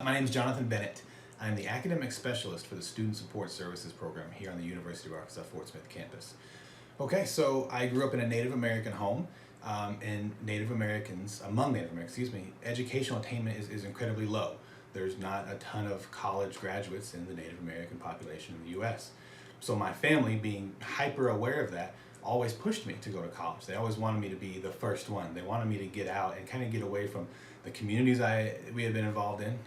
My name is Johnathan Bennett. I'm the Academic Specialist for the Student Support Services Program here on the University of Arkansas Fort Smith campus. Okay, so I grew up in a Native American home, and among Native Americans, educational attainment is incredibly low. There's not a ton of college graduates in the Native American population in the U.S. So my family, being hyper aware of that, always pushed me to go to college. They always wanted me to be the first one. They wanted me to get out and kind of get away from the communities we had been involved in,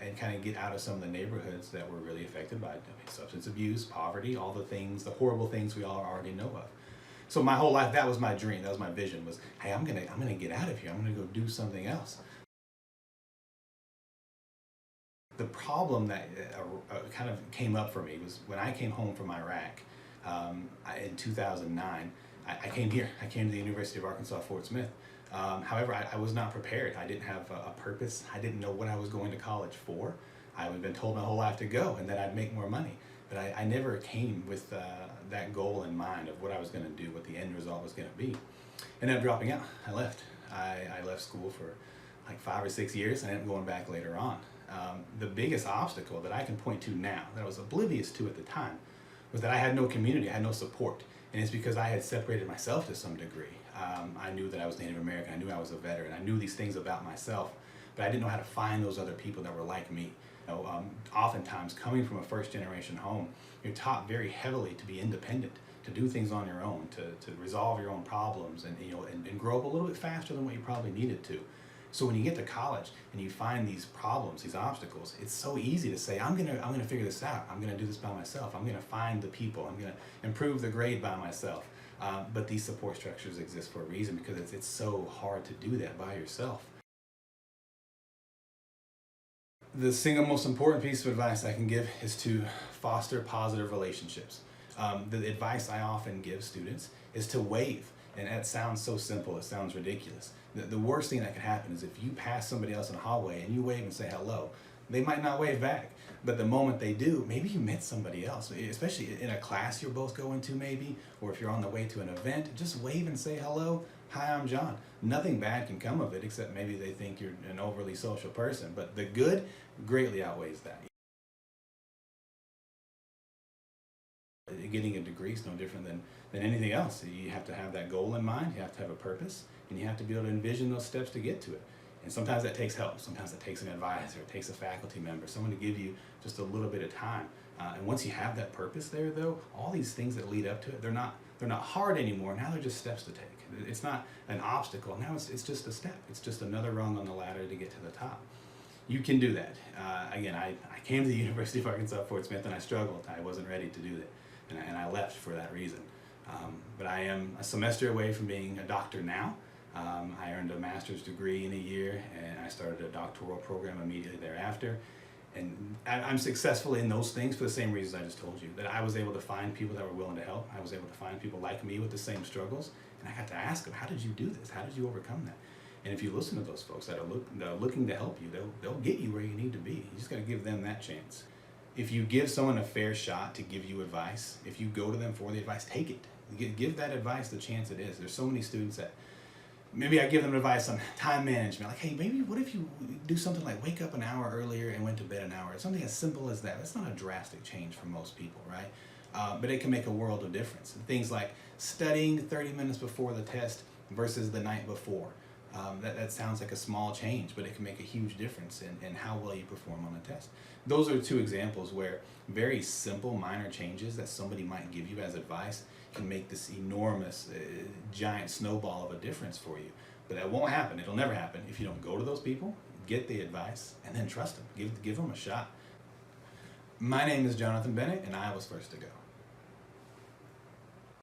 and kind of get out of some of the neighborhoods that were really affected by substance abuse, poverty, all the things, the horrible things we all already know of. So my whole life, that was my dream, that was my vision, was, hey, I'm gonna get out of here, I'm gonna go do something else. The problem that kind of came up for me was when I came home from Iraq in 2009. I came here. I came to the University of Arkansas Fort Smith. However, I was not prepared. I didn't have a purpose. I didn't know what I was going to college for. I had been told my whole life to go and that I'd make more money. But I never came with that goal in mind of what I was going to do, what the end result was going to be. Ended up dropping out. I left. I left school for like 5 or 6 years and I ended up going back later on. The biggest obstacle that I can point to now, that I was oblivious to at the time, was that I had no community, I had no support. And it's because I had separated myself to some degree. I knew that I was Native American, I knew I was a veteran, I knew these things about myself, but I didn't know how to find those other people that were like me. Oftentimes, coming from a first-generation home, you're taught very heavily to be independent, to do things on your own, to resolve your own problems, and grow up a little bit faster than what you probably needed to. So when you get to college and you find these problems, these obstacles, it's so easy to say, I'm gonna figure this out. I'm gonna do this by myself. I'm gonna find the people. I'm gonna improve the grade by myself. But these support structures exist for a reason, because it's so hard to do that by yourself. The single most important piece of advice I can give is to foster positive relationships. The advice I often give students is to wave. And that sounds so simple, it sounds ridiculous. The worst thing that can happen is if you pass somebody else in the hallway and you wave and say hello, they might not wave back. But the moment they do, maybe you met somebody else, especially in a class you're both going to maybe, or if you're on the way to an event, just wave and say hello. Hi, I'm John. Nothing bad can come of it, except maybe they think you're an overly social person. But the good greatly outweighs that. Getting a degree is no different than anything else. You have to have that goal in mind, you have to have a purpose, and you have to be able to envision those steps to get to it. And sometimes that takes help, sometimes it takes an advisor, it takes a faculty member, someone to give you just a little bit of time. And once you have that purpose there though, all these things that lead up to it, they're not hard anymore, now they're just steps to take. It's not an obstacle, now it's just a step. It's just another rung on the ladder to get to the top. You can do that. Again, I came to the University of Arkansas Fort Smith and I struggled. I wasn't ready to do that. And I left for that reason. But I am a semester away from being a doctor now. I earned a master's degree in a year and I started a doctoral program immediately thereafter. And I'm successful in those things for the same reasons I just told you, that I was able to find people that were willing to help. I was able to find people like me with the same struggles. And I got to ask them, how did you do this? How did you overcome that? And if you listen to those folks that are looking to help you, they'll get you where you need to be. You just got to give them that chance. If you give someone a fair shot to give you advice, if you go to them for the advice, take it. Give that advice the chance it is. There's so many students that, maybe I give them advice on time management. Like, hey, maybe what if you do something like wake up an hour earlier and went to bed an hour? Something as simple as that. That's not a drastic change for most people, right? But it can make a world of difference. Things like studying 30 minutes before the test versus the night before. That sounds like a small change, but it can make a huge difference in how well you perform on the test. Those are two examples where very simple, minor changes that somebody might give you as advice can make this enormous, giant snowball of a difference for you. But that won't happen. It'll never happen if you don't go to those people, get the advice, and then trust them. Give them a shot. My name is Johnathan Bennett, and I was first to go.